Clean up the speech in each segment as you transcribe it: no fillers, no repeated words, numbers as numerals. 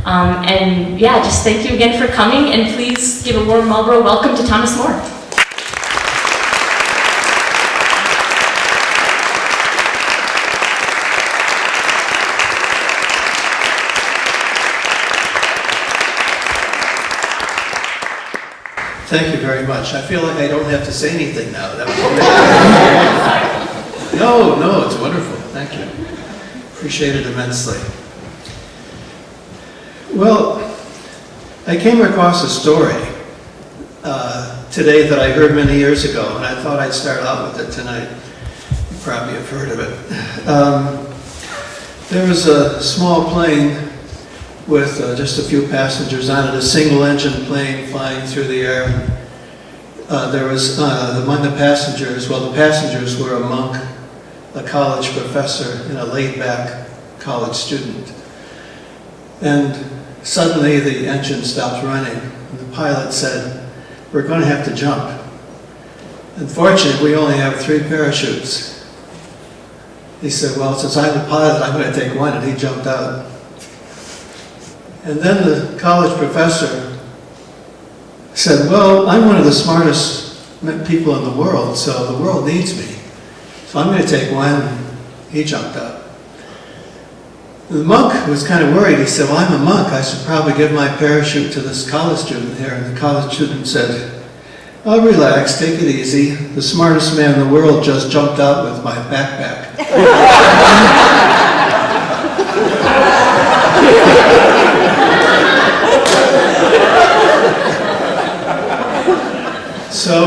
And yeah, just thank you again for coming, and please give a warm Marlboro welcome to Thomas More. Thank you very much. I feel like I don't have to say anything now. That was great. No, it's wonderful. Thank you. Appreciate it immensely. Well, I came across a story today that I heard many years ago, and I thought I'd start out with it tonight. You probably have heard of it. There was a small plane with just a few passengers on it, a single-engine plane flying through the air. There was, among the passengers were a monk, a college professor, and a laid-back college student. And suddenly the engine stopped running, and the pilot said, "We're going to have to jump. Unfortunately, we only have 3 parachutes." He said, "Well, since I'm the pilot, I'm going to take one," and he jumped out. And then the college professor said, "Well, I'm one of the smartest people in the world, so the world needs me. So I'm going to take one." He jumped up. The monk was kind of worried. He said, "Well, I'm a monk. I should probably give my parachute to this college student here." And the college student said, "Oh, relax, take it easy. The smartest man in the world just jumped out with my backpack." So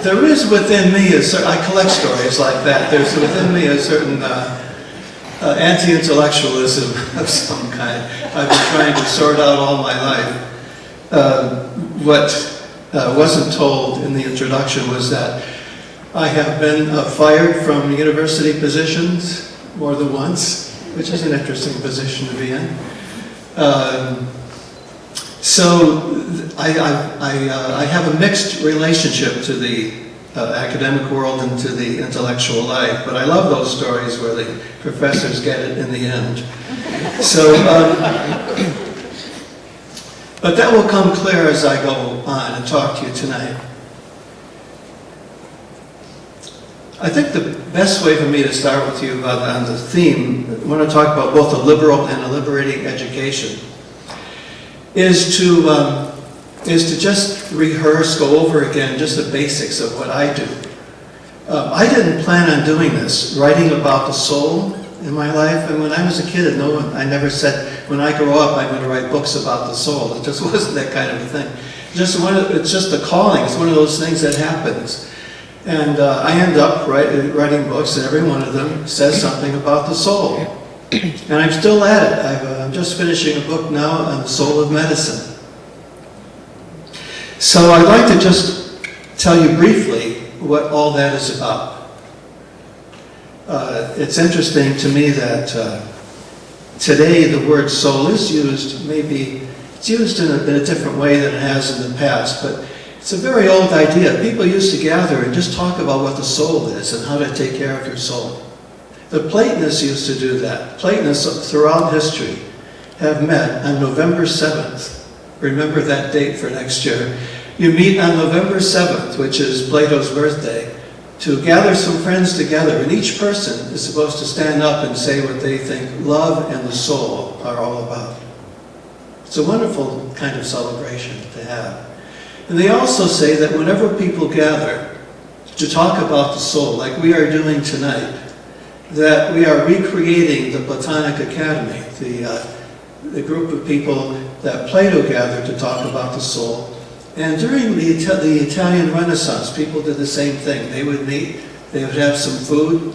there is within me a certain, I collect stories like that, there's within me a certain anti-intellectualism of some kind. I've been trying to sort out all my life. What wasn't told in the introduction was that I have been fired from university positions more than once, which is an interesting position to be in. So I have a mixed relationship to the academic world and to the intellectual life, but I love those stories where the professors get it in the end. So, but that will come clear as I go on and talk to you tonight. I think the best way for me to start with you on the theme, I want to talk about both a liberal and a liberating education, is to just rehearse, go over again, just the basics of what I do. I didn't plan on doing this, writing about the soul in my life. And when I was a kid, I never said, when I grow up, I'm going to write books about the soul. It just wasn't that kind of a thing. It's just a calling. It's one of those things that happens. And I end up writing books, and every one of them says something about the soul. And I'm still at it. I'm just finishing a book now on the soul of medicine. So I'd like to just tell you briefly what all that is about. It's interesting to me that today the word soul is used, it's used in a different way than it has in the past, but it's a very old idea. People used to gather and just talk about what the soul is and how to take care of your soul. The Platonists used to do that. Platonists throughout history have met on November 7th. Remember that date for next year. You meet on November 7th, which is Plato's birthday, to gather some friends together, and each person is supposed to stand up and say what they think love and the soul are all about. It's a wonderful kind of celebration to have. And they also say that whenever people gather to talk about the soul, like we are doing tonight, that we are recreating the Platonic Academy, the group of people that Plato gathered to talk about the soul. And during the Italian Renaissance, people did the same thing. They would meet, they would have some food,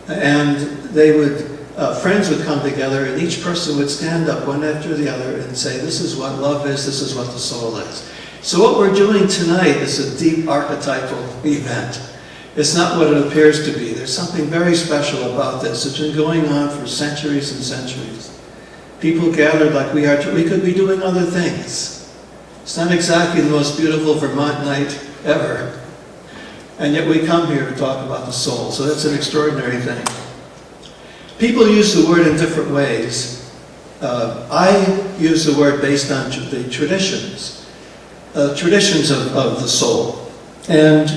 and friends would come together, and each person would stand up one after the other and say, this is what love is, this is what the soul is. So what we're doing tonight is a deep archetypal event. It's not what it appears to be. There's something very special about this. It's been going on for centuries and centuries. People gathered like we are. We could be doing other things. It's not exactly the most beautiful Vermont night ever. And yet we come here to talk about the soul. So that's an extraordinary thing. People use the word in different ways. I use the word based on the traditions of the soul. And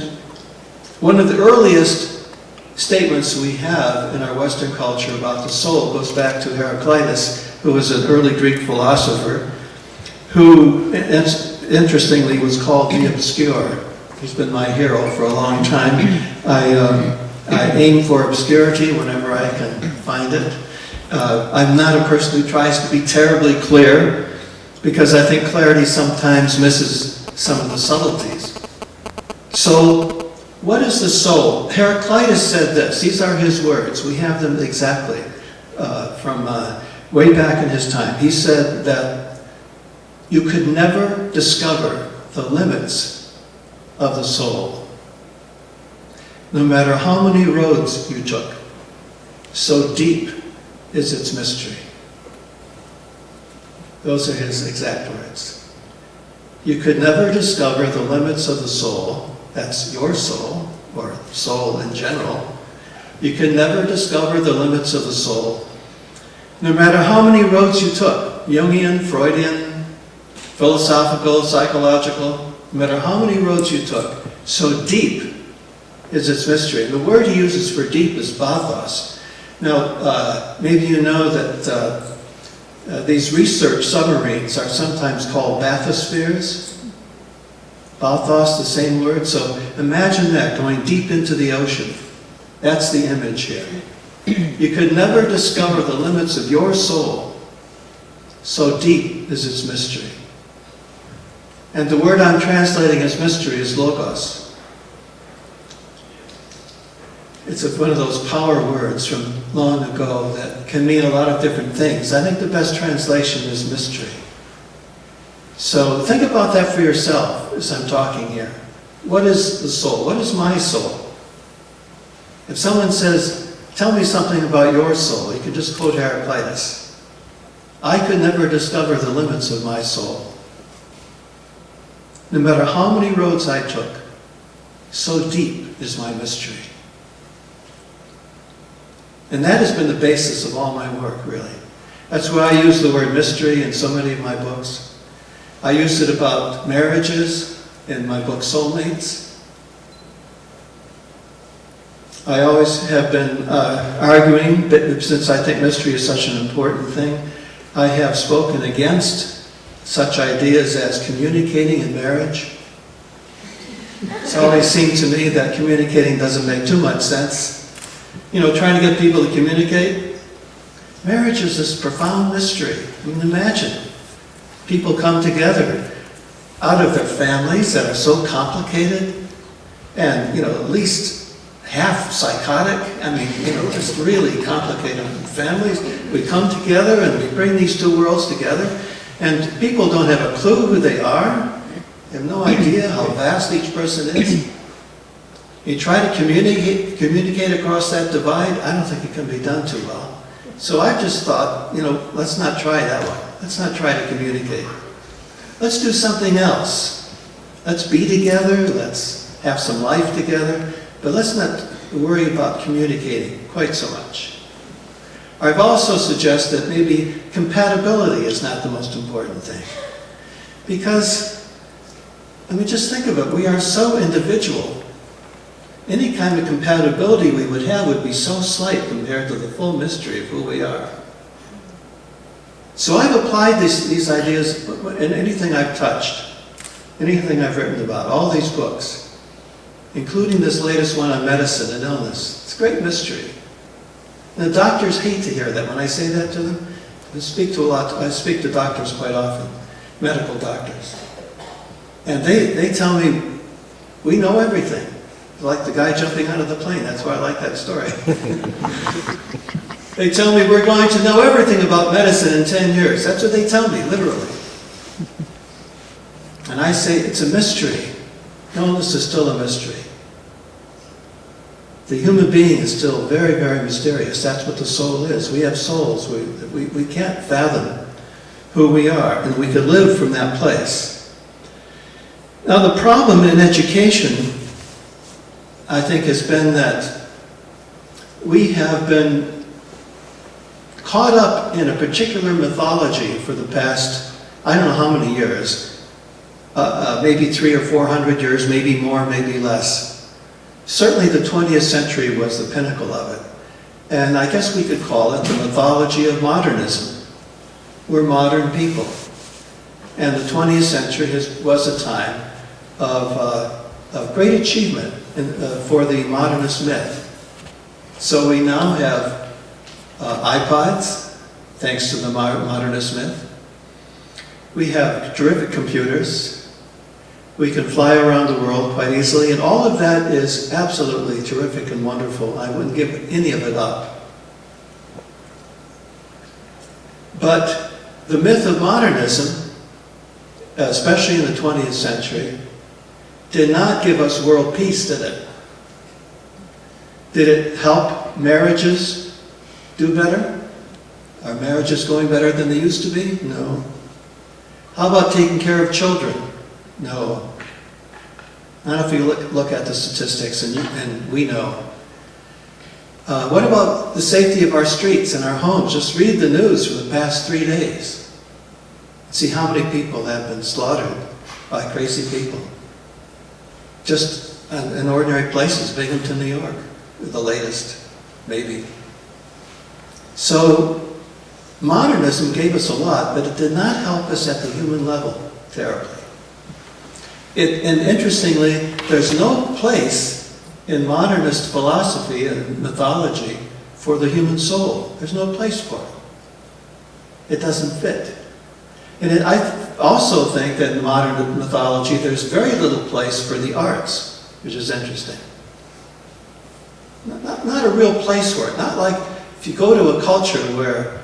one of the earliest statements we have in our Western culture about the soul goes back to Heraclitus, who was an early Greek philosopher, who, interestingly, was called the obscure. He's been my hero for a long time. I aim for obscurity whenever I can find it. I'm not a person who tries to be terribly clear, because I think clarity sometimes misses some of the subtleties. So, what is the soul? Heraclitus said this. These are his words. We have them exactly from way back in his time. He said that you could never discover the limits of the soul, no matter how many roads you took. So deep is its mystery. Those are his exact words. You could never discover the limits of the soul. That's your soul, or soul in general. You can never discover the limits of the soul, no matter how many roads you took, Jungian, Freudian, philosophical, psychological, no matter how many roads you took, so deep is its mystery. And the word he uses for deep is bathos. Now, maybe you know that these research submarines are sometimes called bathyspheres. Bathos, the same word. So imagine that, going deep into the ocean. That's the image here. You could never discover the limits of your soul. So deep is its mystery. And the word I'm translating as mystery is logos. It's one of those power words from long ago that can mean a lot of different things. I think the best translation is mystery. So think about that for yourself as I'm talking here. What is the soul? What is my soul? If someone says, tell me something about your soul, you can just quote Heraclitus. I could never discover the limits of my soul. No matter how many roads I took, so deep is my mystery. And that has been the basis of all my work, really. That's why I use the word mystery in so many of my books. I use it about marriages in my book Soulmates. I always have been arguing, but since I think mystery is such an important thing, I have spoken against such ideas as communicating in marriage. It's always seemed to me that communicating doesn't make too much sense. You know, trying to get people to communicate. Marriage is this profound mystery. I mean, imagine people come together out of their families that are so complicated and, you know, at least half psychotic. I mean, you know, just really complicated families. We come together and we bring these two worlds together, and people don't have a clue who they are. They have no idea how vast each person is. You try to communicate across that divide, I don't think it can be done too well. So I've just thought, you know, let's not try that one. Let's not try to communicate. Let's do something else. Let's be together, let's have some life together, but let's not worry about communicating quite so much. I've also suggested that maybe compatibility is not the most important thing. Because, I mean, just think of it, we are so individual. Any kind of compatibility we would have would be so slight compared to the full mystery of who we are. So I've applied these ideas in anything I've touched, anything I've written about, all these books, including this latest one on medicine and illness. It's a great mystery. And the doctors hate to hear that when I say that to them. I speak to doctors quite often, medical doctors. And they tell me, we know everything. Like the guy jumping out of the plane. That's why I like that story. They tell me we're going to know everything about medicine in 10 years. That's what they tell me, literally. And I say it's a mystery. Illness is still a mystery. The human being is still very, very mysterious. That's what the soul is. We have souls. We can't fathom who we are, and we could live from that place. Now, the problem in education, I think, has been that we have been caught up in a particular mythology for the past, I don't know how many years, maybe 300 or 400 years, maybe more, maybe less. Certainly the 20th century was the pinnacle of it. And I guess we could call it the mythology of modernism. We're modern people. And the 20th century was a time of great achievement for the modernist myth. So we now have iPods, thanks to the modernist myth. We have terrific computers. We can fly around the world quite easily, and all of that is absolutely terrific and wonderful. I wouldn't give any of it up. But the myth of modernism, especially in the 20th century, did not give us world peace, did it? Did it help marriages do better? Are marriages going better than they used to be? No. How about taking care of children? No. Not if you look at the statistics, and we know. What about the safety of our streets and our homes? Just read the news for the past 3 days. See how many people have been slaughtered by crazy people. Just in ordinary places, Binghamton, New York, the latest, maybe. So, modernism gave us a lot, but it did not help us at the human level terribly. And interestingly, there's no place in modernist philosophy and mythology for the human soul. There's no place for it. It doesn't fit. And I also think that in modern mythology, there's very little place for the arts, which is interesting. Not a real place for it. Not like if you go to a culture where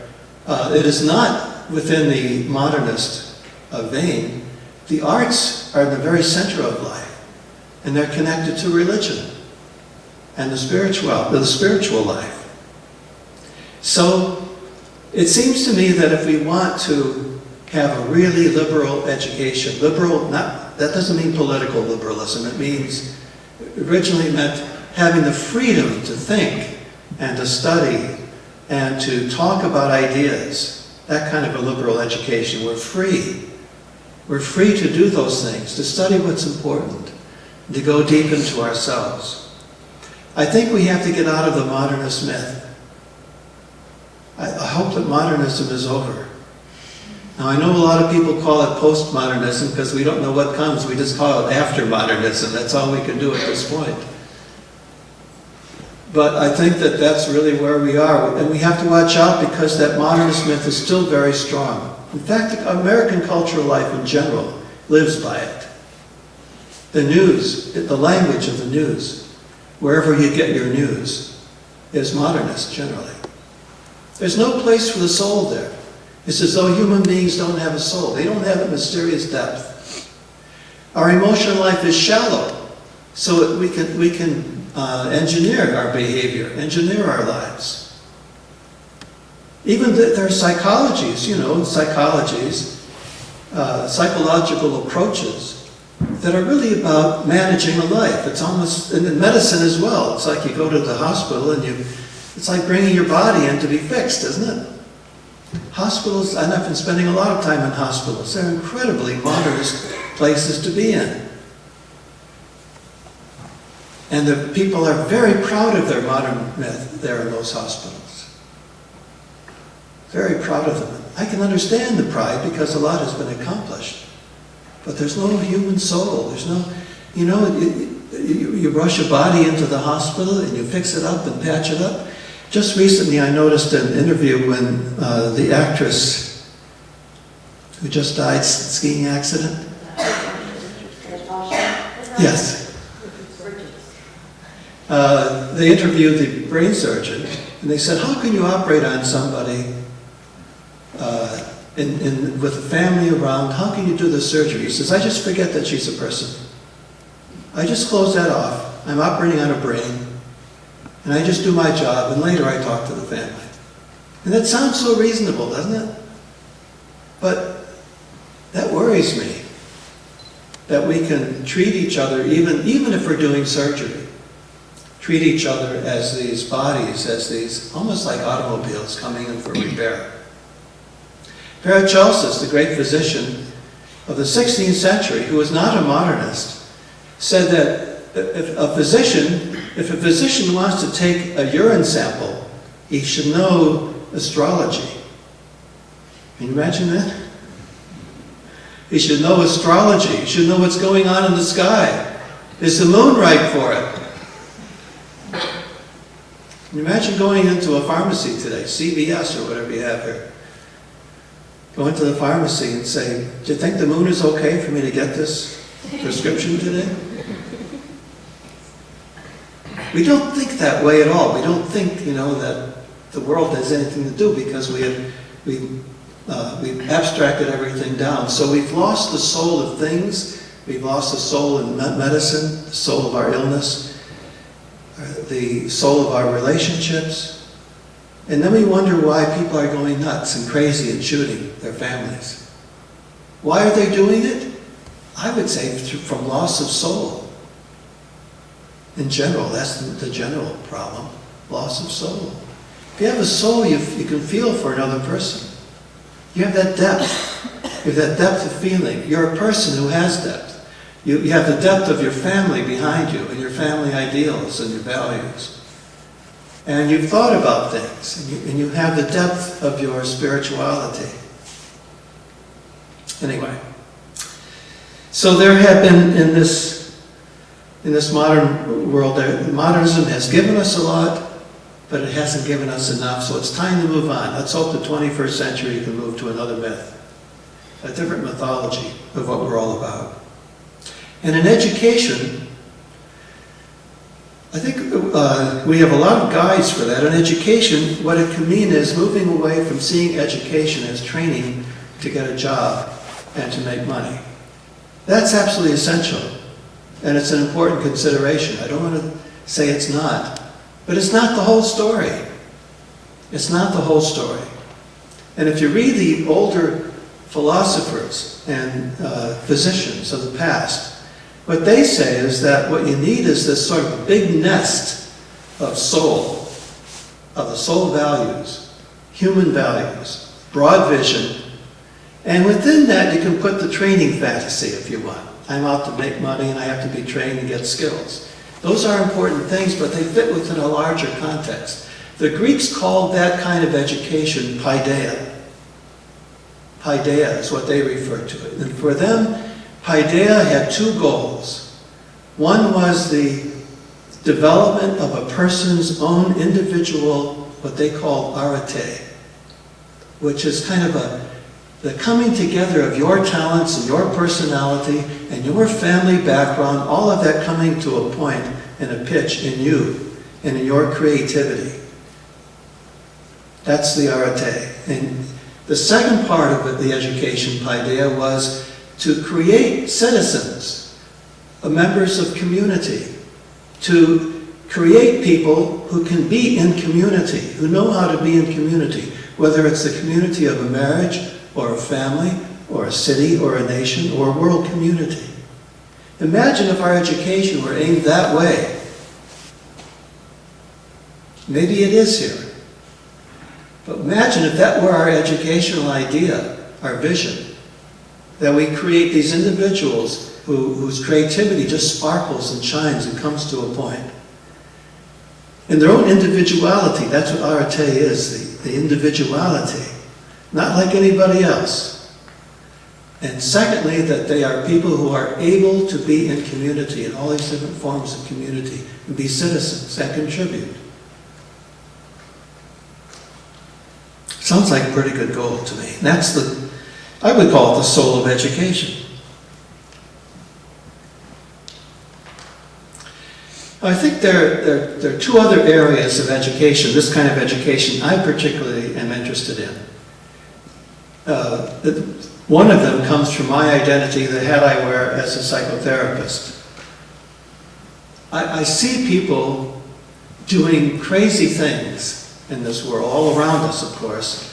it is not within the modernist vein, the arts are the very center of life, and they're connected to religion and the spiritual life. So it seems to me that if we want to have a really liberal education, that doesn't mean political liberalism. It originally meant having the freedom to think and to study and to talk about ideas, that kind of a liberal education. We're free. We're free to do those things, to study what's important, to go deep into ourselves. I think we have to get out of the modernist myth. I hope that modernism is over. Now, I know a lot of people call it postmodernism because we don't know what comes. We just call it after-modernism. That's all we can do at this point. But I think that that's really where we are. And we have to watch out because that modernist myth is still very strong. In fact, American cultural life in general lives by it. The news, the language of the news, wherever you get your news, is modernist generally. There's no place for the soul there. It's as though human beings don't have a soul. They don't have a mysterious depth. Our emotional life is shallow, so we can engineer our behavior, engineer our lives. Even there are psychologies, psychological approaches that are really about managing a life. It's almost, and in medicine as well, it's like you go to the hospital and it's like bringing your body in to be fixed, isn't it? Hospitals, and I've been spending a lot of time in hospitals. They're incredibly modernist places to be in. And the people are very proud of their modern myth there in those hospitals. Very proud of them. I can understand the pride because a lot has been accomplished. But there's no human soul. There's no, you rush a body into the hospital and you fix it up and patch it up. Just recently I noticed an interview when the actress who just died, skiing accident. Yes. They interviewed the brain surgeon and they said, how can you operate on somebody with a family around, how can you do the surgery? He says, I just forget that she's a person. I just close that off. I'm operating on a brain, and I just do my job, and later I talk to the family. And that sounds so reasonable, doesn't it? But that worries me, that we can treat each other, even if we're doing surgery, treat each other as these bodies, as these almost like automobiles coming in for repair. Paracelsus, the great physician of the 16th century, who was not a modernist, said that if a physician wants to take a urine sample, he should know astrology. Can you imagine that? He should know astrology. He should know what's going on in the sky. Is the moon right for it? Can you imagine going into a pharmacy today, CVS or whatever you have here? Go into the pharmacy and say, do you think the moon is okay for me to get this prescription today? We don't think that way at all. We don't think, that the world has anything to do because we've abstracted everything down. So we've lost the soul of things. We've lost the soul in medicine, the soul of our illness, the soul of our relationships. And then we wonder why people are going nuts and crazy and shooting their families. Why are they doing it? I would say from loss of soul. In general, that's the general problem, loss of soul. If you have a soul, you can feel for another person. You have that depth. You have that depth of feeling. You're a person who has depth. You have the depth of your family behind you and your family ideals and your values. And you've thought about things, and you have the depth of your spirituality. Anyway, so there have been in this modern world, modernism has given us a lot, but it hasn't given us enough, so it's time to move on. Let's hope the 21st century can move to another myth, a different mythology of what we're all about. And in education, I think we have a lot of guides for that. In education, what it can mean is moving away from seeing education as training to get a job and to make money. That's absolutely essential, and it's an important consideration. I don't want to say it's not, but it's not the whole story. It's not the whole story. And if you read the older philosophers and physicians of the past, what they say is that what you need is this sort of big nest of soul, of the soul values, human values, broad vision, and within that you can put the training fantasy if you want. I'm out to make money and I have to be trained and get skills. Those are important things, but they fit within a larger context. The Greeks called that kind of education paideia. Paideia is what they referred to it. And for them, paideia had two goals. One was the development of a person's own individual, what they call arete, which is kind of the coming together of your talents and your personality and your family background, all of that coming to a point and a pitch in you and in your creativity. That's the arete. And the second part of it, the education paideia, was to create citizens, members of community, to create people who can be in community, who know how to be in community, whether it's the community of a marriage or a family or a city or a nation or a world community. Imagine if our education were aimed that way. Maybe it is here. But imagine if that were our educational idea, our vision, that we create these individuals whose creativity just sparkles and shines and comes to a point. In their own individuality, that's what arete is, the individuality, not like anybody else. And secondly, that they are people who are able to be in community, in all these different forms of community, and be citizens and contribute. Sounds like a pretty good goal to me. And that's I would call it the soul of education. I think there are two other areas of education, this kind of education, I particularly am interested in. One of them comes from my identity, the hat I wear as a psychotherapist. I see people doing crazy things in this world, all around us, of course,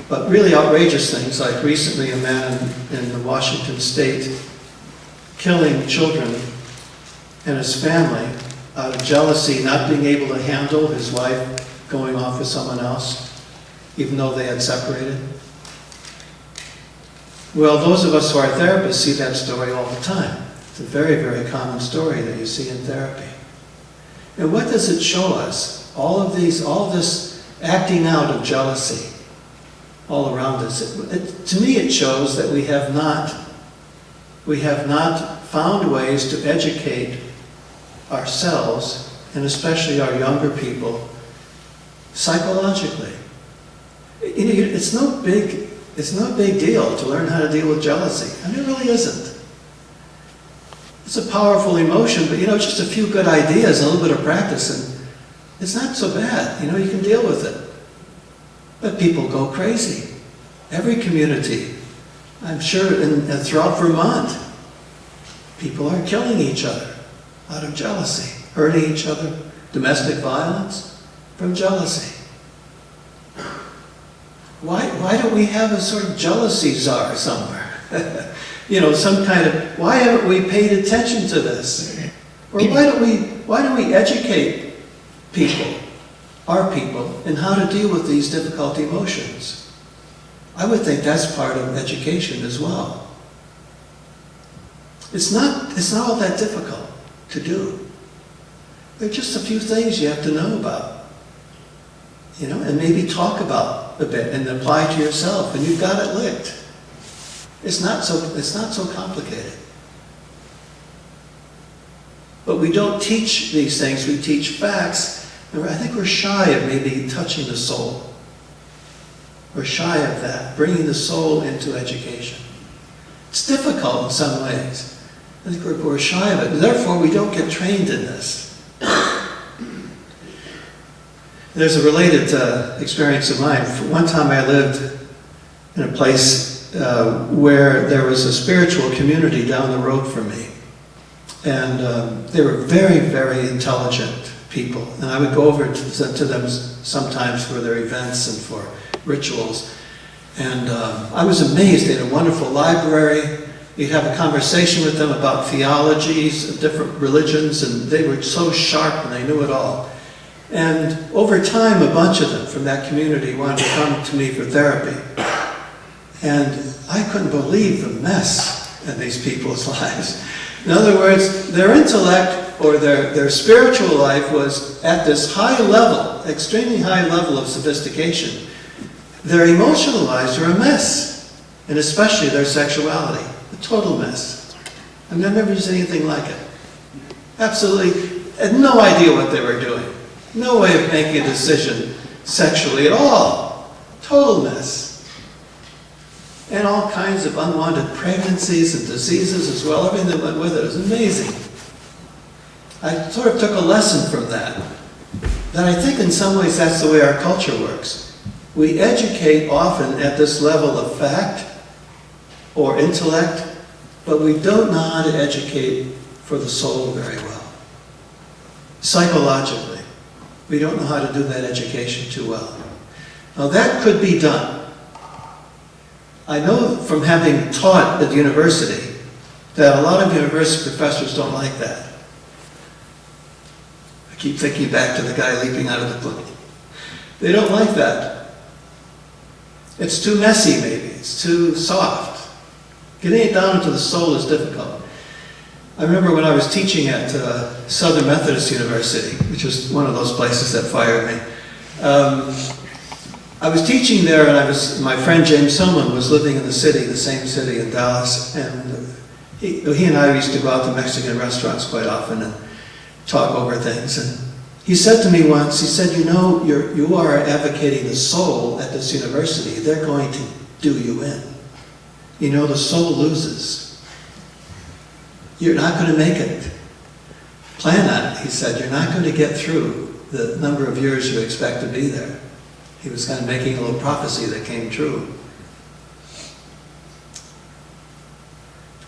but really outrageous things, like recently a man in the Washington state killing children and his family out of jealousy, not being able to handle his wife going off with someone else, even though they had separated. Well, those of us who are therapists see that story all the time. It's a very, very common story that you see in therapy. And what does it show us? All of this acting out of jealousy all around us. To me, it shows that we have not found ways to educate ourselves, and especially our younger people, psychologically. You know, it's no big deal to learn how to deal with jealousy. I mean, it really isn't. It's a powerful emotion, but just a few good ideas and a little bit of practice, and it's not so bad. You can deal with it. But people go crazy. Every community, I'm sure, throughout Vermont, people are killing each other out of jealousy, hurting each other, domestic violence from jealousy. Why don't we have a sort of jealousy czar somewhere? Some kind of, why haven't we paid attention to this? Or why don't we educate people, our people, in how to deal with these difficult emotions? I would think that's part of education as well. It's not all that difficult to do. There are just a few things you have to know about, and maybe talk about a bit and apply to yourself, and you've got it licked. It's not so complicated. But we don't teach these things, we teach facts, and I think we're shy of maybe touching the soul. We're shy of that, bringing the soul into education. It's difficult in some ways. I think we're shy of it. Therefore, we don't get trained in this. There's a related experience of mine. One time I lived in a place where there was a spiritual community down the road from me. And they were very, very intelligent people. And I would go over to them sometimes for their events and for rituals. And I was amazed. They had a wonderful library. You'd have a conversation with them about theologies of different religions, and they were so sharp and they knew it all. And over time, a bunch of them from that community wanted to come to me for therapy. And I couldn't believe the mess in these people's lives. In other words, their intellect or their spiritual life was at this high level, extremely high level of sophistication. Their emotional lives were a mess, and especially their sexuality, a total mess. I've never seen anything like it. Absolutely, had no idea what they were doing. No way of making a decision sexually at all. Total mess. And all kinds of unwanted pregnancies and diseases as well, everything that went with it. It was amazing. I sort of took a lesson from that I think in some ways that's the way our culture works. We educate often at this level of fact or intellect, but we don't know how to educate for the soul very well. Psychologically, we don't know how to do that education too well. Now that could be done. I know from having taught at the university that a lot of university professors don't like that. I keep thinking back to the guy leaping out of the plane. They don't like that. It's too messy, maybe. It's too soft. Getting it down into the soul is difficult. I remember when I was teaching at Southern Methodist University, which was one of those places that fired me. I was teaching there, and my friend James Hillman was living in the same city in Dallas, and he and I used to go out to Mexican restaurants quite often and talk over things. And he said to me once, he said, you are advocating the soul at this university. They're going to do you in. The soul loses. You're not going to make it. Plan on it, he said. You're not going to get through the number of years you expect to be there. He was kind of making a little prophecy that came true.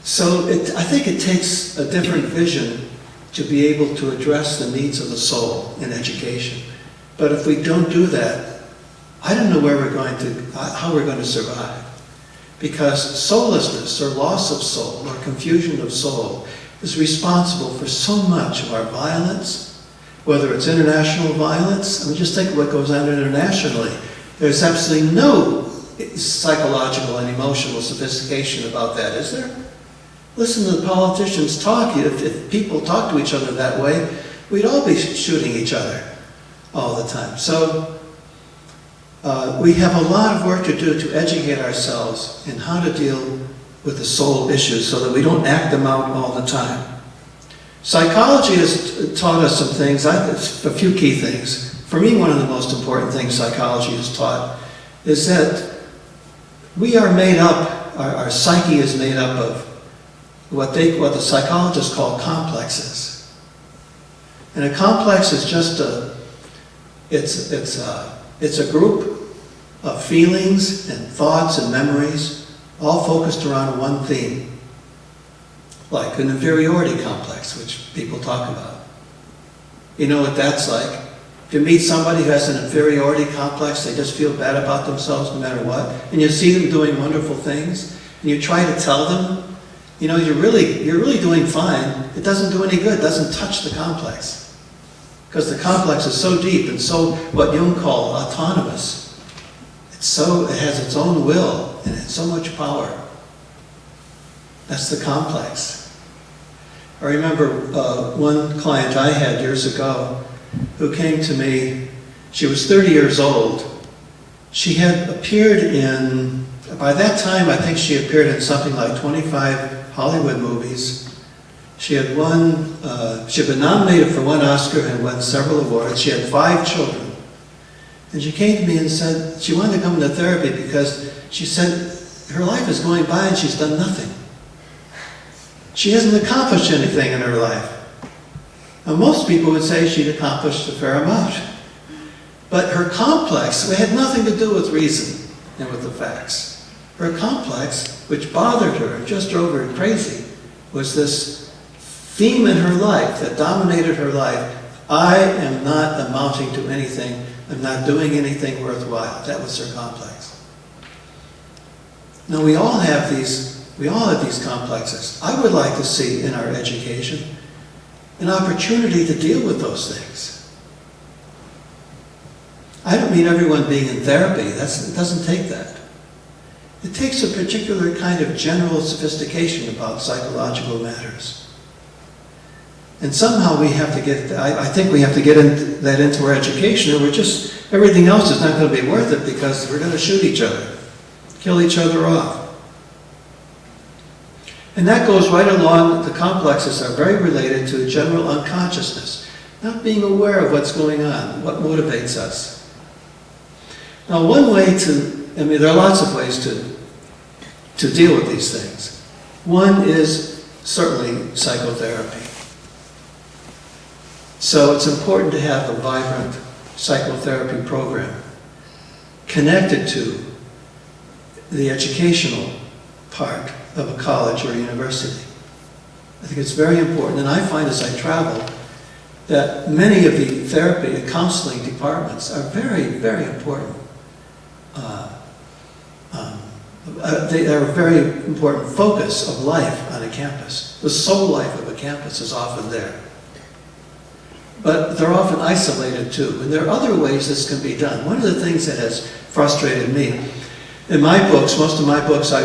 So I think it takes a different vision to be able to address the needs of the soul in education. But if we don't do that, I don't know how we're going to survive. Because soullessness or loss of soul or confusion of soul is responsible for so much of our violence, whether it's international violence. I mean, just think of what goes on internationally. There's absolutely no psychological and emotional sophistication about that, is there? Listen to the politicians talk. If people talk to each other that way, we'd all be shooting each other all the time. So we have a lot of work to do to educate ourselves in how to deal with the soul issues so that we don't act them out all the time. Psychology has taught us some things, a few key things. For me, one of the most important things psychology has taught is that we are made up, our psyche is made up of what the psychologists call complexes. And a complex is just it's a group of feelings and thoughts and memories all focused around one theme. Like an inferiority complex, which people talk about. You know what that's like? If you meet somebody who has an inferiority complex, they just feel bad about themselves no matter what, and you see them doing wonderful things, and you try to tell them, you know, you're really doing fine. It doesn't do any good. It doesn't touch the complex. Because the complex is so deep and so, what Jung called autonomous. It has its own will and it's so much power. That's the complex. I remember one client I had years ago who came to me. She was 30 years old. She had appeared in, by that time I think she appeared in something like 25 Hollywood movies. She had been nominated for one Oscar and won several awards. She had 5 children. And she came to me and said she wanted to come into therapy because she said her life is going by and she's done nothing. She hasn't accomplished anything in her life. Now, most people would say she'd accomplished a fair amount. But her complex, it had nothing to do with reason and with the facts. Her complex, which bothered her and just drove her crazy, was this theme in her life that dominated her life. I am not amounting to anything. I'm not doing anything worthwhile. That was her complex. Now, we all have these complexes. I would like to see in our education an opportunity to deal with those things. I don't mean everyone being in therapy. It doesn't take that. It takes a particular kind of general sophistication about psychological matters. And somehow we have to get, I think we have to get that into our education, or everything else is not going to be worth it because we're going to shoot each other, kill each other off. And that goes right along, the complexes are very related to general unconsciousness, not being aware of what's going on, what motivates us. Now, one way there are lots of ways to deal with these things. One is certainly psychotherapy. So it's important to have a vibrant psychotherapy program connected to the educational part of a college or university. I think it's very important, and I find as I travel that many of the therapy and counseling departments are very, very important. They are a very important focus of life on a campus. The soul life of a campus is often there. But they're often isolated too, and there are other ways this can be done. One of the things that has frustrated me, in my books, most of my books, I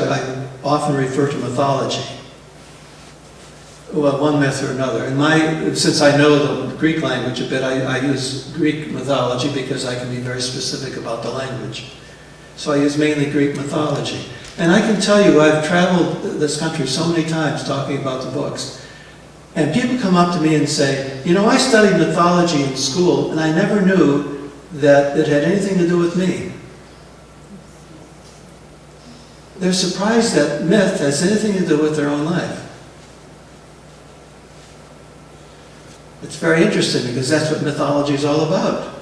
often refer to mythology. Well, one myth or another. Since I know the Greek language a bit, I use Greek mythology because I can be very specific about the language. So I use mainly Greek mythology. And I can tell you, I've traveled this country so many times talking about the books. And people come up to me and say, you know, I studied mythology in school and I never knew that it had anything to do with me. They're surprised that myth has anything to do with their own life. It's very interesting because that's what mythology is all about.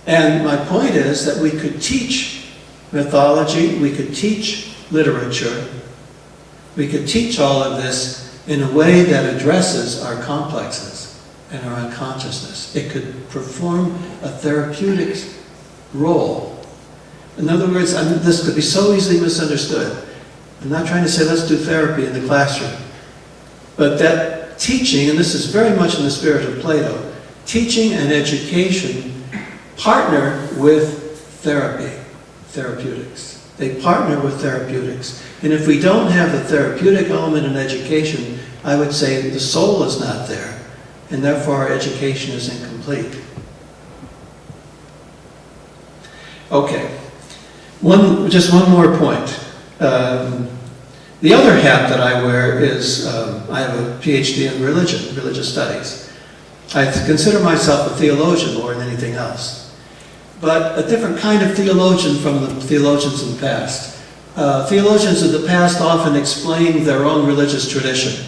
And my point is that we could teach mythology, we could teach literature, we could teach all of this in a way that addresses our complexes and our unconsciousness. It could perform a therapeutic role. In other words, this could be so easily misunderstood. I'm not trying to say let's do therapy in the classroom, but that teaching, and this is very much in the spirit of Plato, teaching and education partner with therapeutics. They partner with therapeutics. And if we don't have the therapeutic element in education, I would say the soul is not there, and therefore our education is incomplete. Okay, just one more point. The other hat that I wear is, I have a PhD in religious studies. I consider myself a theologian more than anything else, but a different kind of theologian from the theologians in the past. Theologians of the past often explain their own religious tradition.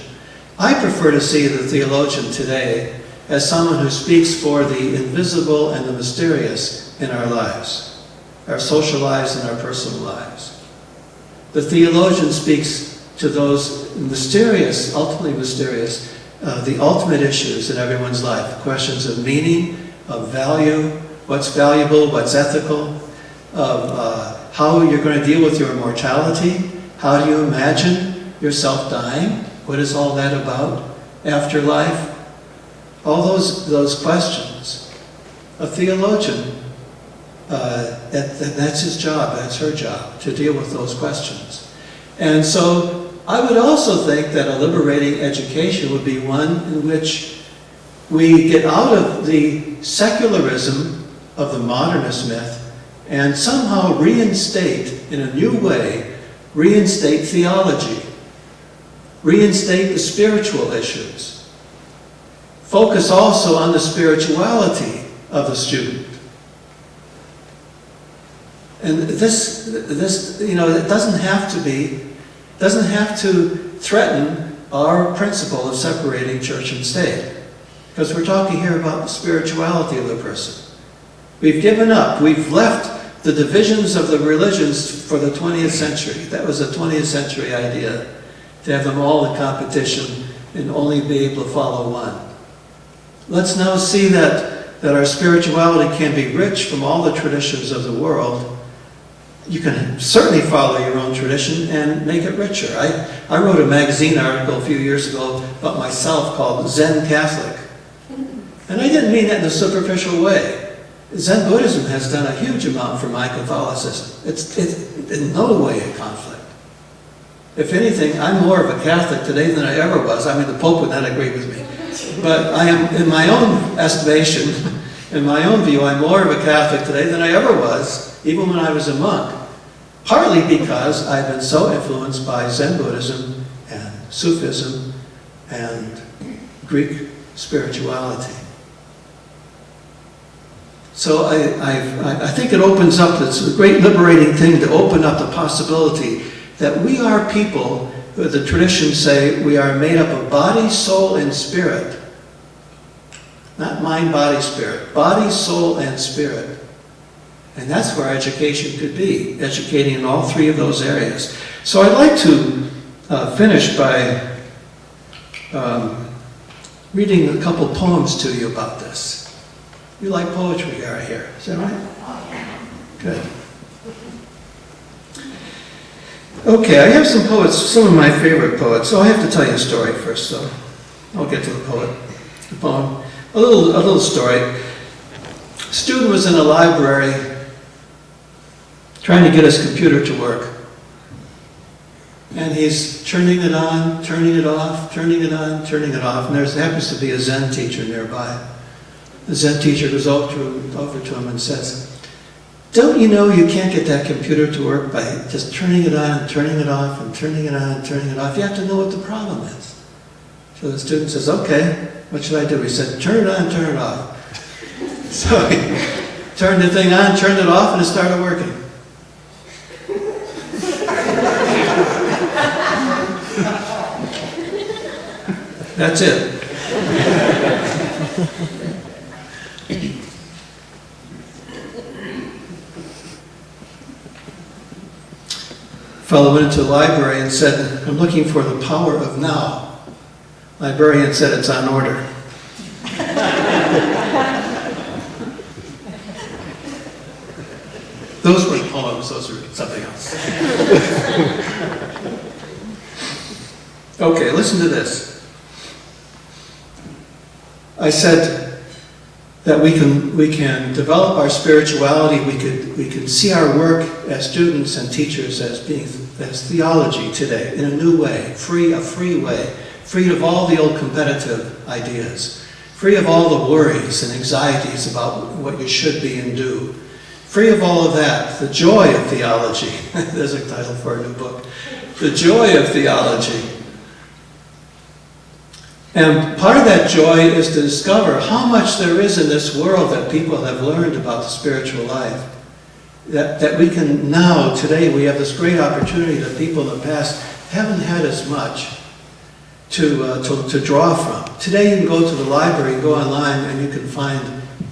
I prefer to see the theologian today as someone who speaks for the invisible and the mysterious in our lives, our social lives and our personal lives. The theologian speaks to those mysterious, ultimately mysterious, the ultimate issues in everyone's life, questions of meaning, of value, what's valuable, what's ethical, of how you're going to deal with your mortality, how do you imagine yourself dying, what is all that about, afterlife, all those questions. A theologian, that's his job, that's her job, to deal with those questions. And so I would also think that a liberating education would be one in which we get out of the secularism of the modernist myth and somehow reinstate, in a new way, reinstate theology, reinstate the spiritual issues, focus also on the spirituality of the student. And this, it doesn't have to threaten our principle of separating church and state, because we're talking here about the spirituality of the person. We've given up. We've left the divisions of the religions for the 20th century. That was a 20th century idea, to have them all in competition and only be able to follow one. Let's now see that our spirituality can be rich from all the traditions of the world. You can certainly follow your own tradition and make it richer. I wrote a magazine article a few years ago about myself called Zen Catholic. And I didn't mean that in a superficial way. Zen Buddhism has done a huge amount for my Catholicism. It's in no way a conflict. If anything, I'm more of a Catholic today than I ever was. I mean, the Pope would not agree with me. But I am, in my own estimation, in my own view, I'm more of a Catholic today than I ever was, even when I was a monk. Partly because I've been so influenced by Zen Buddhism and Sufism and Greek spirituality. So I think it opens up, it's a great liberating thing to open up the possibility that we are people, the traditions say, we are made up of body, soul, and spirit. Not mind, body, spirit. Body, soul, and spirit. And that's where education could be, educating in all three of those areas. So I'd like to finish by reading a couple poems to you about this. You like poetry right here, is that right? Good. Okay, I have some poets, some of my favorite poets. So I have to tell you a story first, so I'll get to the poem. A little story. A student was in a library trying to get his computer to work. And he's turning it on, turning it off, turning it on, turning it off. And there happens to be a Zen teacher nearby. The Zen teacher goes over to him and says, "Don't you know you can't get that computer to work by just turning it on and turning it off and turning it on and turning it off? You have to know what the problem is." So the student says, "Okay, what should I do?" He said, "Turn it on, turn it off." So he turned the thing on, turned it off, and it started working. That's it. Fellow went into the library and said, "I'm looking for the power of now." Librarian said, "It's on order." Those were poems, those are something else. Okay, listen to this. I said that we can develop our spirituality, we could see our work as students and teachers as theology today, in a new way, a free way, freed of all the old competitive ideas, free of all the worries and anxieties about what you should be and do, free of all of that, the joy of theology. There's a title for a new book. The joy of theology. And part of that joy is to discover how much there is in this world that people have learned about the spiritual life. That we can now, today, we have this great opportunity that people in the past haven't had as much to draw from. Today you can go to the library, go online, and you can find,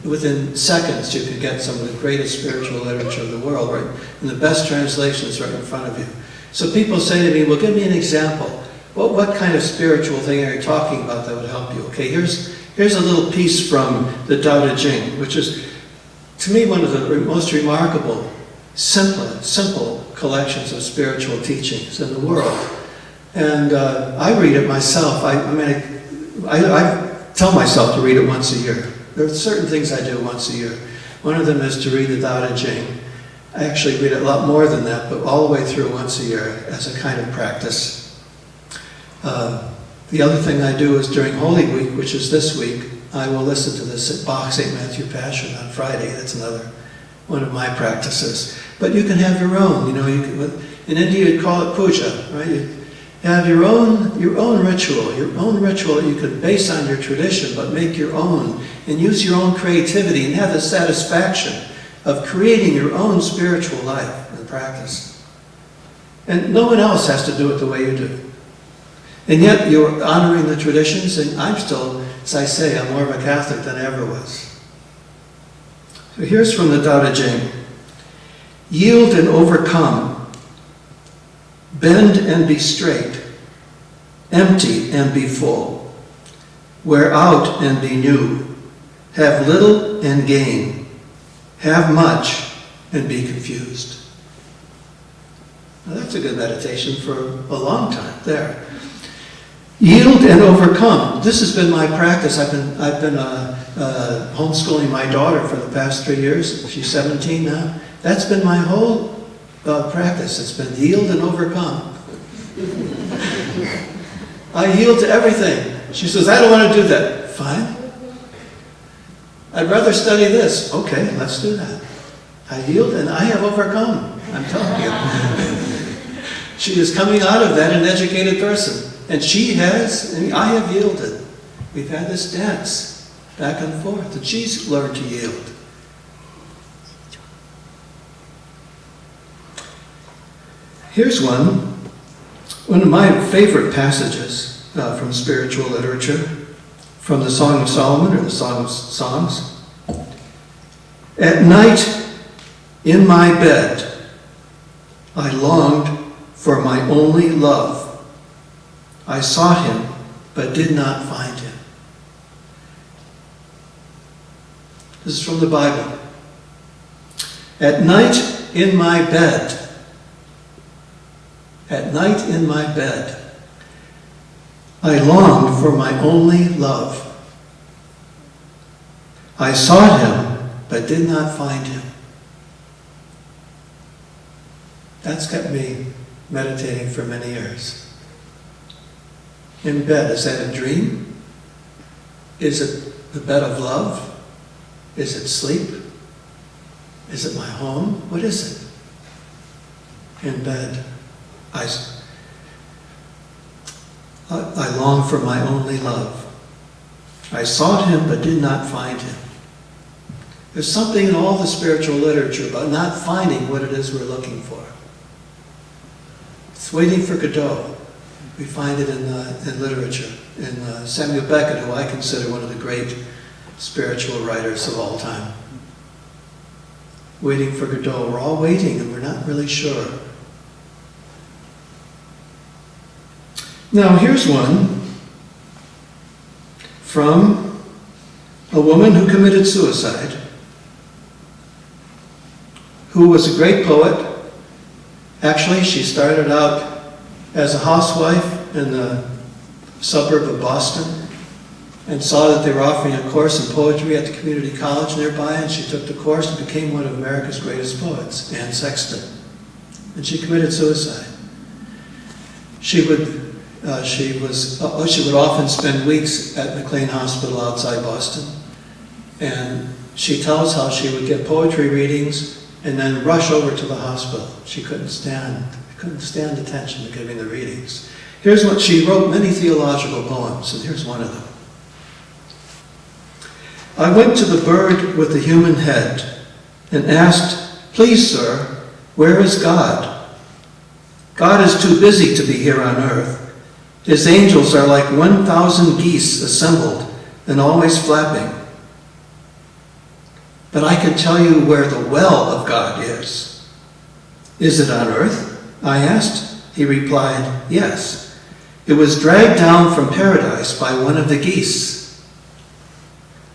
within seconds, you can get some of the greatest spiritual literature of the world, right? And the best translations right in front of you. So people say to me, well, give me an example. What kind of spiritual thing are you talking about that would help you? Okay, here's a little piece from the Tao Te Ching, which is, to me, one of the most remarkable, simple collections of spiritual teachings in the world. And I read it myself. I tell myself to read it once a year. There are certain things I do once a year. One of them is to read the Tao Te Ching. I actually read it a lot more than that, but all the way through once a year as a kind of practice. The other thing I do is during Holy Week, which is this week, I will listen to this Bach St. Matthew Passion on Friday. That's another one of my practices. But you can have your own. You know, in India you'd call it puja, right? You have your own ritual that you could base on your tradition, but make your own and use your own creativity and have the satisfaction of creating your own spiritual life and practice. And no one else has to do it the way you do. And yet you're honoring the traditions, and I'm still, as I say, I'm more of a Catholic than I ever was. So here's from the Tao Te Ching. Yield and overcome. Bend and be straight. Empty and be full. Wear out and be new. Have little and gain. Have much and be confused. Now that's a good meditation for a long time there. Yield and overcome. This has been my practice. I've been homeschooling my daughter for the past 3 years. She's 17 now. That's been my whole practice. It's been yield and overcome. I yield to everything. She says, I don't want to do that. Fine. I'd rather study this. Okay, let's do that. I yield and I have overcome. I'm telling you. She is coming out of that an educated person. And she has, and I have yielded. We've had this dance back and forth. And she's learned to yield. Here's one of my favorite passages from spiritual literature, from the Song of Solomon, or the Song of Songs. At night, in my bed, I longed for my only love. I sought him, but did not find him. This is from the Bible. At night in my bed, I longed for my only love. I sought him, but did not find him. That's kept me meditating for many years. In bed, is that a dream? Is it the bed of love? Is it sleep? Is it my home? What is it? In bed, I long for my only love. I sought him but did not find him. There's something in all the spiritual literature about not finding what it is we're looking for. It's waiting for Godot. We find it in literature. In Samuel Beckett, who I consider one of the great spiritual writers of all time. Waiting for Godot. We're all waiting and we're not really sure. Now here's one from a woman who committed suicide, who was a great poet. Actually, she started out as a housewife in the suburb of Boston, and saw that they were offering a course in poetry at the community college nearby, and she took the course and became one of America's greatest poets, Anne Sexton. And she committed suicide. She would often spend weeks at McLean Hospital outside Boston, and she tells how she would get poetry readings and then rush over to the hospital. She couldn't stand the tension of giving the readings. Here's what she wrote: many theological poems, and here's one of them. I went to the bird with the human head and asked, "Please, sir, where is God? God is too busy to be here on earth. His angels are like 1,000 geese assembled and always flapping. But I can tell you where the well of God is." "Is it on earth?" I asked. He replied, "Yes. It was dragged down from paradise by one of the geese."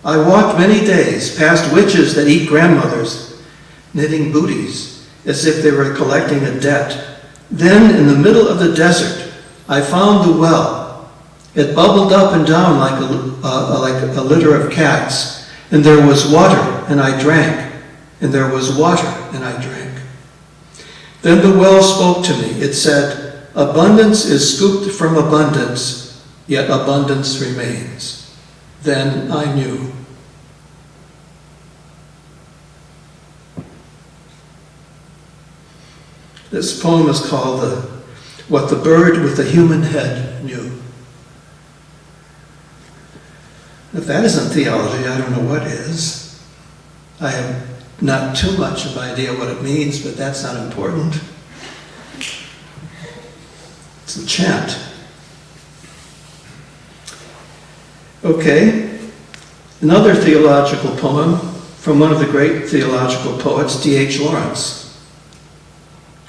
I walked many days past witches that eat grandmothers, knitting booties as if they were collecting a debt. Then, in the middle of the desert, I found the well. It bubbled up and down like a litter of cats, and there was water, and I drank, and there was water, and I drank. Then the well spoke to me. It said, "Abundance is scooped from abundance, yet abundance remains." Then I knew. This poem is called What the Bird with the Human Head Knew. If that isn't theology, I don't know what is. I have not too much of an idea what it means, but that's not important. It's a chant. Okay, another theological poem from one of the great theological poets, D.H. Lawrence.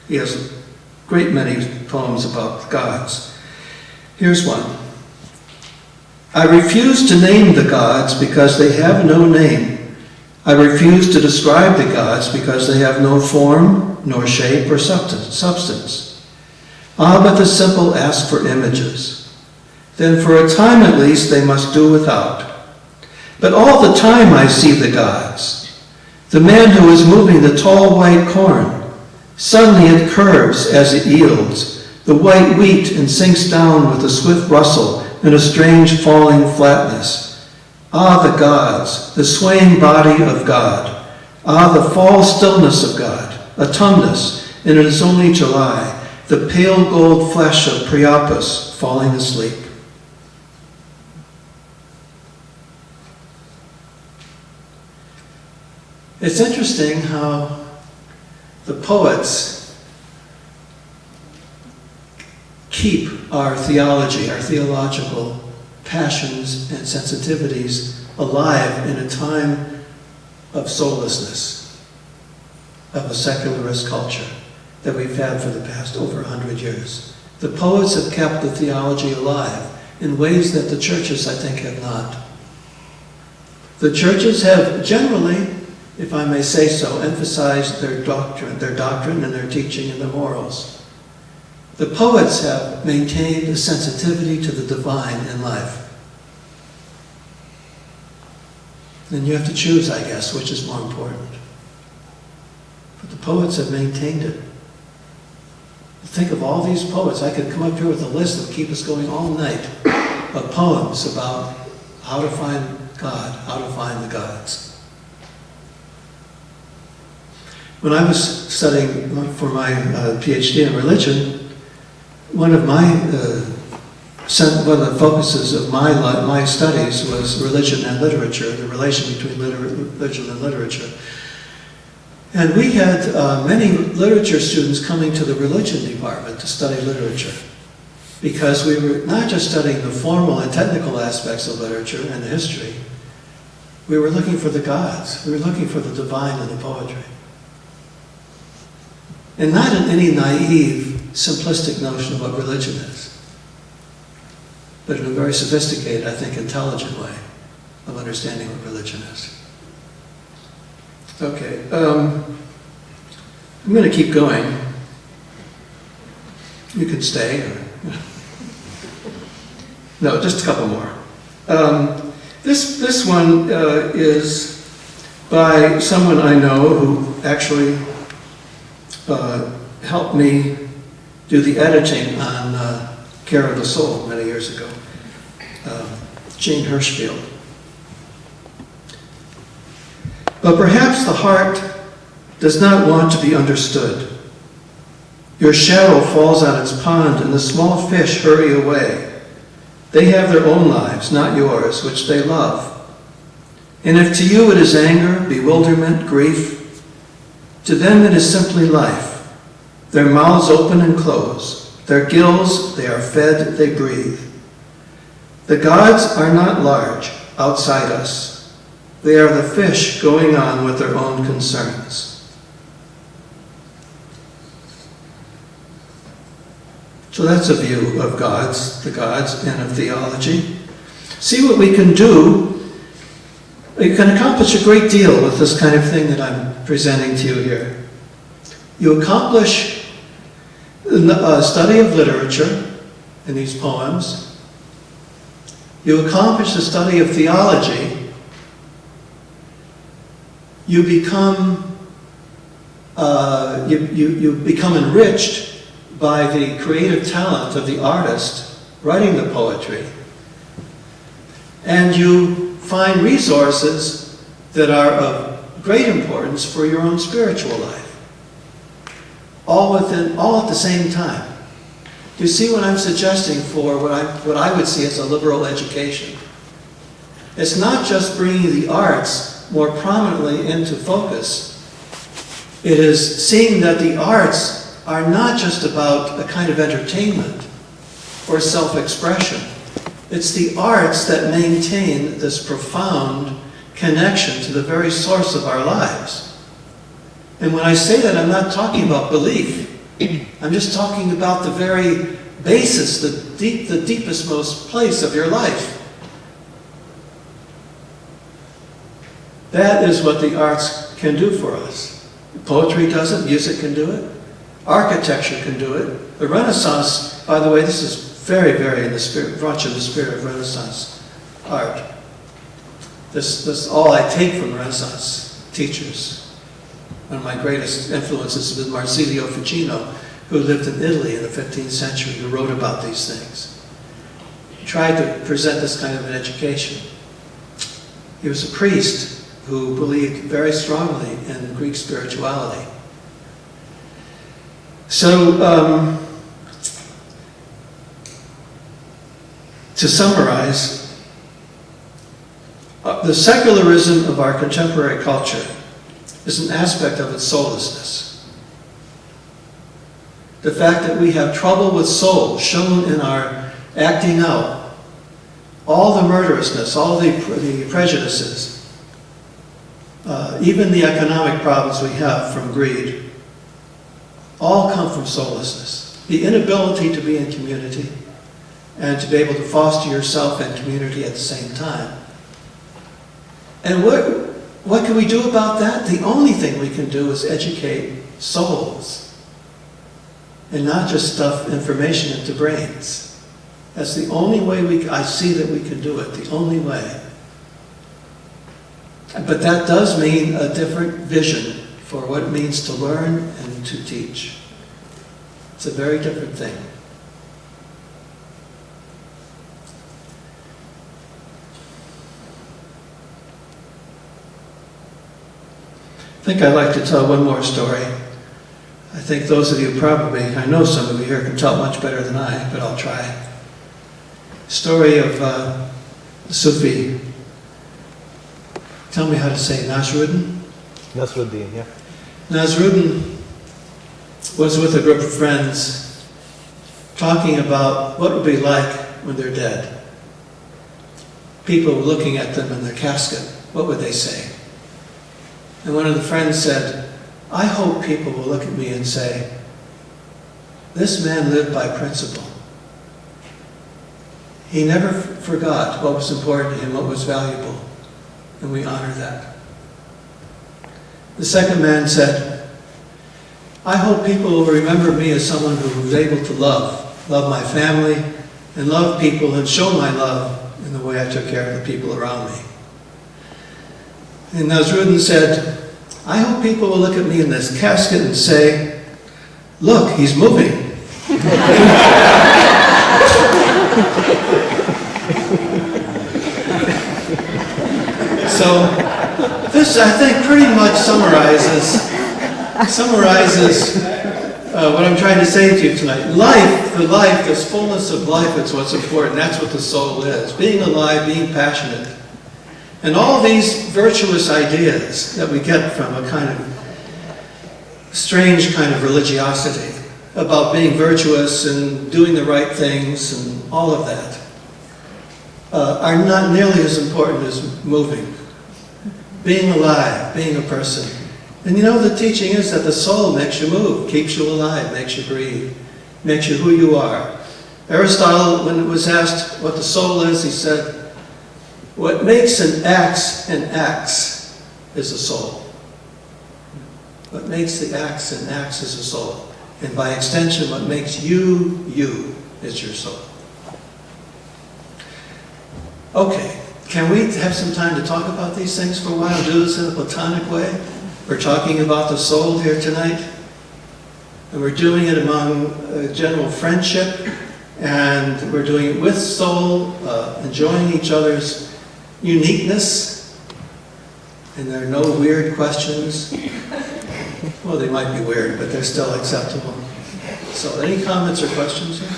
He has a great many poems about gods. Here's one. I refuse to name the gods because they have no name. I refuse to describe the gods because they have no form, nor shape, or substance. Ah, but the simple ask for images. Then for a time at least they must do without. But all the time I see the gods. The man who is moving the tall white corn. Suddenly it curves as it yields, the white wheat, and sinks down with a swift rustle and a strange falling flatness. Ah, the gods, the swaying body of God. Ah, the fall stillness of God, autumnus, and it is only July, the pale gold flesh of Priapus falling asleep. It's interesting how the poets keep our theology, our theological passions and sensitivities alive in a time of soullessness, of a secularist culture that we've had for the past over 100 years. The poets have kept the theology alive in ways that the churches, I think, have not. The churches have generally, if I may say so, emphasized their doctrine and their teaching and their morals. The poets have maintained a sensitivity to the divine in life. Then you have to choose, I guess, which is more important. But the poets have maintained it. Think of all these poets. I could come up here with a list that would keep us going all night of poems about how to find God, how to find the gods. When I was studying for my PhD in religion, one of the focuses of my studies was religion and literature, the relation between religion and literature. And we had many literature students coming to the religion department to study literature, because we were not just studying the formal and technical aspects of literature and the history. We were looking for the gods. We were looking for the divine in the poetry. And not in any naive, simplistic notion of what religion is, but in a very sophisticated, I think, intelligent way of understanding what religion is. Okay, I'm going to keep going. You can stay. No, just a couple more. This one is by someone I know who actually helped me do the editing on Care of the Soul many years ago, Jane Hirschfield. But perhaps the heart does not want to be understood. Your shadow falls on its pond and the small fish hurry away. They have their own lives, not yours, which they love. And if to you it is anger, bewilderment, grief, to them it is simply life. Their mouths open and close. Their gills, they are fed, they breathe. The gods are not large outside us. They are the fish going on with their own concerns. So that's a view of gods, the gods, and of theology. See what we can do. You can accomplish a great deal with this kind of thing that I'm presenting to you here. You accomplish a study of literature in these poems. You accomplish the study of theology. You become you become enriched by the creative talent of the artist writing the poetry. And you find resources that are of great importance for your own spiritual life. All at the same time. Do you see what I'm suggesting for what I would see as a liberal education? It's not just bringing the arts more prominently into focus. It is seeing that the arts are not just about a kind of entertainment or self-expression. It's the arts that maintain this profound connection to the very source of our lives. And when I say that, I'm not talking about belief. I'm just talking about the very basis, the deepest, most place of your life. That is what the arts can do for us. Poetry does it, music can do it, architecture can do it. The Renaissance, by the way, this is very, very in the spirit, much in the spirit of Renaissance art. This is all I take from Renaissance teachers. One of my greatest influences has been Marsilio Ficino, who lived in Italy in the 15th century, who wrote about these things. He tried to present this kind of an education. He was a priest who believed very strongly in Greek spirituality. So, to summarize, the secularism of our contemporary culture is an aspect of its soullessness. The fact that we have trouble with soul shown in our acting out, all the murderousness, all the prejudices, even the economic problems we have from greed, all come from soullessness. The inability to be in community and to be able to foster yourself and community at the same time. And what can we do about that? The only thing we can do is educate souls and not just stuff information into brains. That's the only way I see that we can do it, the only way. But that does mean a different vision for what it means to learn and to teach. It's a very different thing. I think I'd like to tell one more story. I think those of you probably, I know some of you here can tell much better than I, but I'll try. Story of the Sufi. Tell me how to say Nasruddin? Nasruddin, yeah. Nasruddin was with a group of friends talking about what it would be like when they're dead. People were looking at them in their casket. What would they say? And one of the friends said, I hope people will look at me and say, this man lived by principle. He never forgot what was important to him, what was valuable, and we honor that. The second man said, I hope people will remember me as someone who was able to love my family, and love people and show my love in the way I took care of the people around me. And Nasruddin said, I hope people will look at me in this casket and say, look, he's moving. So this, I think, pretty much summarizes what I'm trying to say to you tonight. Life, this fullness of life, it's what's important. That's what the soul is. Being alive, being passionate. And all these virtuous ideas that we get from a kind of strange kind of religiosity about being virtuous and doing the right things and all of that are not nearly as important as moving. Being alive, being a person. And you know, the teaching is that the soul makes you move, keeps you alive, makes you breathe, makes you who you are. Aristotle, when it was asked what the soul is, he said, what makes an axe is the soul. What makes the axe an axe is the soul. And by extension, what makes you, you, is your soul. Okay, can we have some time to talk about these things for a while? Do this in a platonic way? We're talking about the soul here tonight. And we're doing it among general friendship. And we're doing it with soul, enjoying each other's uniqueness. And there are no weird questions. Well, they might be weird, but they're still acceptable. So, any comments or questions here?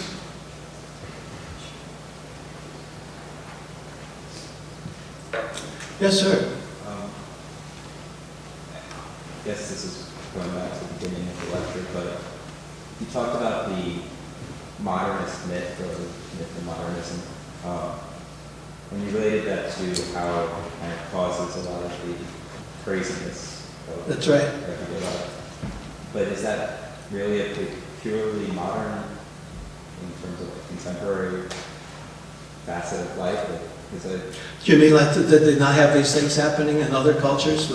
Yes, sir. Yes, this is going back to the beginning of the lecture, but you talked about the modernist myth, or myth of modernism, and you related that to how it kind of causes a lot of the craziness. That's right. But is that really a purely modern, in terms of contemporary facet of life? Is it? Do you mean like, did they not have these things happening in other cultures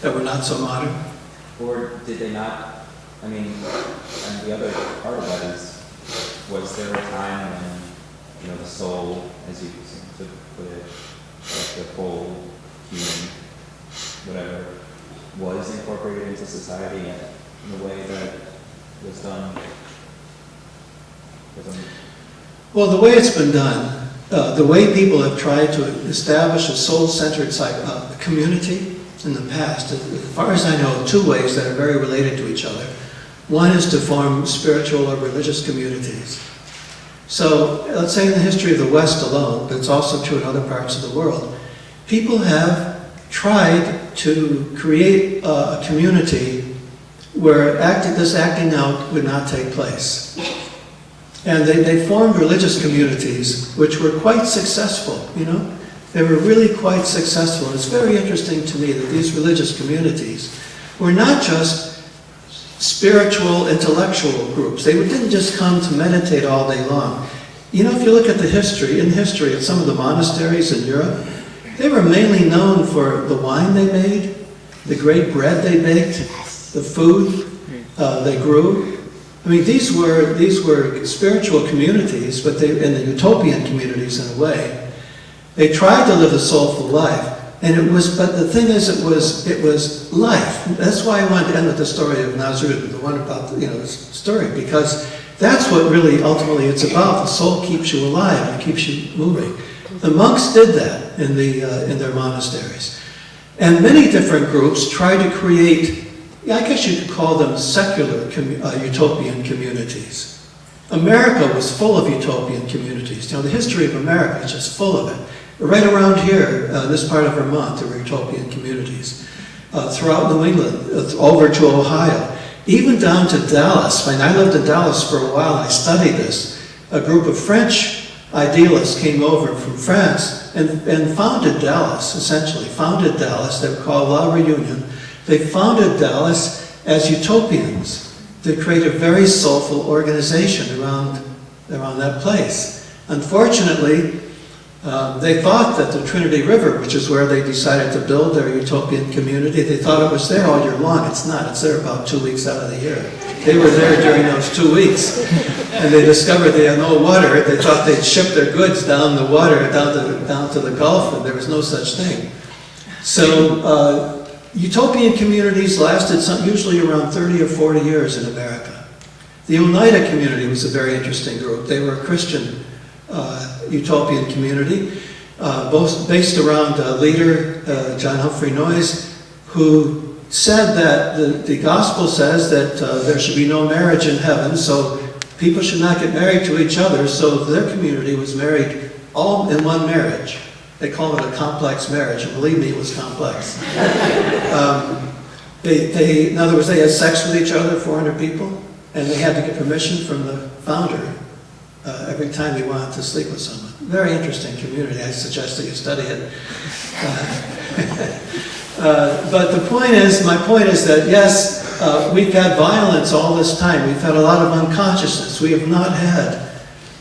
that were not so modern? Or did they not? I mean, and the other part of that is, was there a time when, the soul, as you seem to put it, like the whole human, whatever, was incorporated into society in the way that was done? Well, the way it's been done, the way people have tried to establish a soul-centered community in the past, as far as I know, two ways that are very related to each other. One is to form spiritual or religious communities. So, let's say in the history of the West alone, but it's also true in other parts of the world, people have tried to create a community where this acting out would not take place. And they formed religious communities which were quite successful, They were really quite successful. And it's very interesting to me that these religious communities were not just spiritual, intellectual groups. They didn't just come to meditate all day long. If you look at in history at some of the monasteries in Europe, they were mainly known for the wine they made, the great bread they baked, the food they grew. I mean, these were spiritual communities, but and the utopian communities in a way. They tried to live a soulful life, but the thing is, it was life. That's why I wanted to end with the story of Nasruddin, the one about his story, because that's what really ultimately it's about. The soul keeps you alive, it keeps you moving. The monks did that in their monasteries, and many different groups tried to create, I guess you could call them secular utopian communities. America was full of utopian communities. The history of America is just full of it. Right around here, this part of Vermont, there were utopian communities. Throughout New England, over to Ohio, even down to Dallas. I lived in Dallas for a while, I studied this. A group of French idealists came over from France and founded Dallas, essentially. Founded Dallas, they were called La Réunion. They founded Dallas as utopians to create a very soulful organization around that place. Unfortunately, They thought that the Trinity River, which is where they decided to build their utopian community, they thought it was there all year long. It's not. It's there about 2 weeks out of the year. They were there during those 2 weeks, and they discovered they had no water. They thought they'd ship their goods down the water, down to the Gulf, and there was no such thing. So utopian communities lasted usually around 30 or 40 years in America. The Oneida community was a very interesting group. They were a Christian utopian community, both based around a leader, John Humphrey Noyes, who said that the gospel says that there should be no marriage in heaven, so people should not get married to each other, so their community was married all in one marriage. They call it a complex marriage, and believe me, it was complex. In other words, they had sex with each other, 400 people, and they had to get permission from the founder every time he wanted to sleep with someone. Very interesting community. I suggest that you study it. But my point is that yes, we've had violence all this time. We've had a lot of unconsciousness. We have not had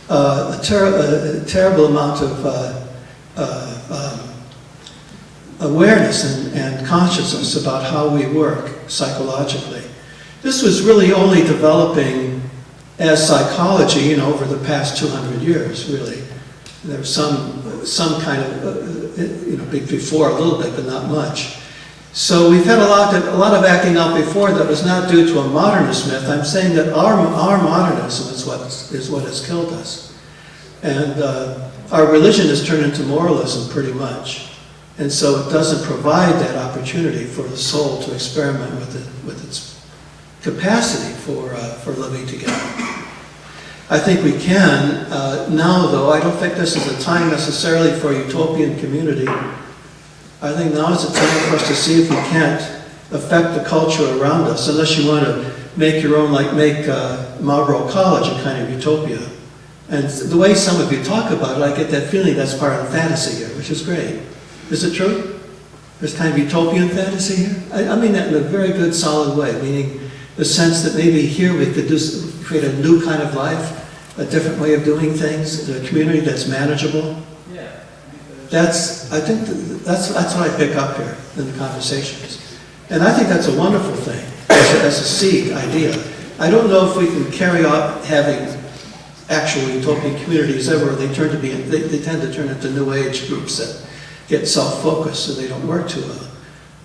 a terrible amount of awareness and consciousness about how we work psychologically. This was really only developing as psychology, over the past 200 years, really. There was some kind of, before a little bit, but not much. So we've had a lot of acting out before that was not due to a modernist myth. I'm saying that our modernism is what has killed us. And our religion has turned into moralism pretty much. And so it doesn't provide that opportunity for the soul to experiment with its capacity for living together. I think we can. Now, though, I don't think this is a time necessarily for a utopian community. I think now is a time for us to see if we can't affect the culture around us, unless you want to make your own, make Marlborough College a kind of utopia. And the way some of you talk about it, I get that feeling that's part of the fantasy here, which is great. Is it true? There's kind of utopian fantasy here? I mean that in a very good, solid way, meaning the sense that maybe here we could create a new kind of life, a different way of doing things, a community that's manageable. Yeah. I think that's what I pick up here in the conversations. And I think that's a wonderful thing, as a seed idea. I don't know if we can carry on having actual utopian communities ever. They tend to turn into new age groups that get self-focused so they don't work too well.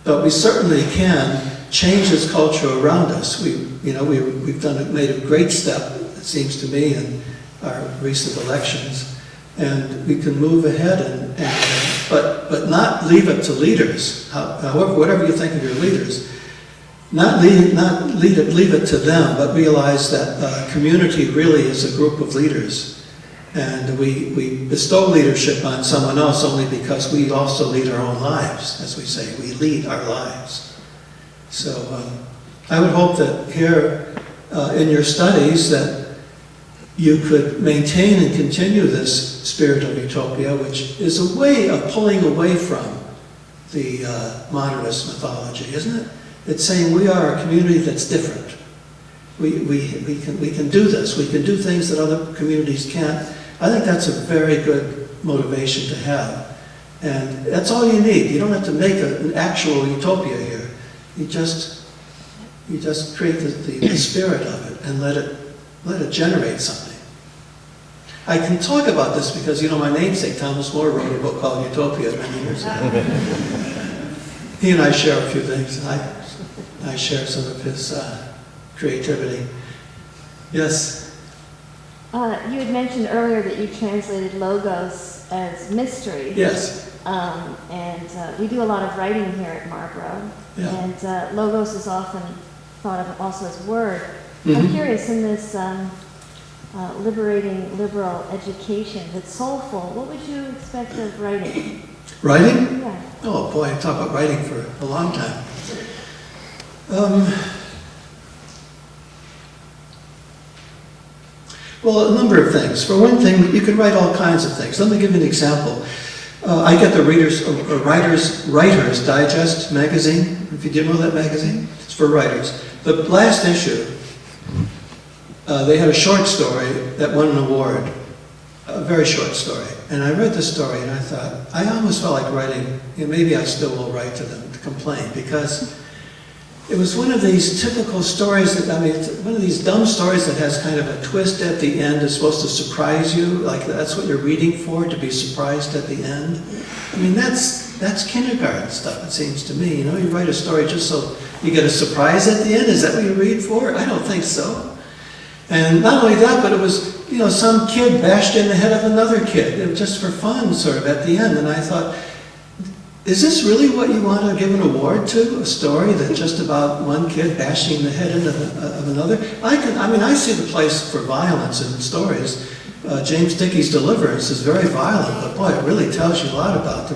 But we certainly can change this culture around us. We've made a great step, it seems to me, in our recent elections, and we can move ahead but not leave it to leaders. However, whatever you think of your leaders, not leave it to them, but realize that community really is a group of leaders. And we bestow leadership on someone else only because we also lead our own lives, as we say. We lead our lives. So I would hope that here in your studies that you could maintain and continue this spirit of utopia, which is a way of pulling away from the modernist mythology, isn't it? It's saying we are a community that's different. We can do this. We can do things that other communities can't. I think that's a very good motivation to have. And that's all you need. You don't have to make an actual utopia here. You just create the spirit of it and let it generate something. I can talk about this because, my namesake, Thomas More, wrote a book called Utopia many years ago. He and I share a few things. I share some of his creativity. Yes? You had mentioned earlier that you translated logos as mystery. Yes. And we do a lot of writing here at Marlborough. Yeah. And logos is often thought of also as word. Mm-hmm. I'm curious, in this liberating liberal education that's soulful, what would you expect of writing? Writing? Yeah. Oh boy, I talk about writing for a long time. Well, a number of things. For one thing, you can write all kinds of things. Let me give you an example. I get the Writer's Digest magazine. If you didn't know that magazine, it's for writers. The last issue, they had a short story that won an award, a very short story. And I read the story and I thought, I almost felt like writing, maybe I still will write to them to complain, because it was one of these typical stories that, it's one of these dumb stories that has kind of a twist at the end. It's supposed to surprise you, like that's what you're reading for, to be surprised at the end. That's kindergarten stuff, it seems to me. You write a story just so you get a surprise at the end. Is that what you read for? I don't think so. And not only that, but it was, some kid bashed in the head of another kid, just for fun, sort of, at the end. And I thought, is this really what you want to give an award to? A story that's just about one kid bashing the head of another? I see the place for violence in stories. James Dickey's Deliverance is very violent, but boy, it really tells you a lot about the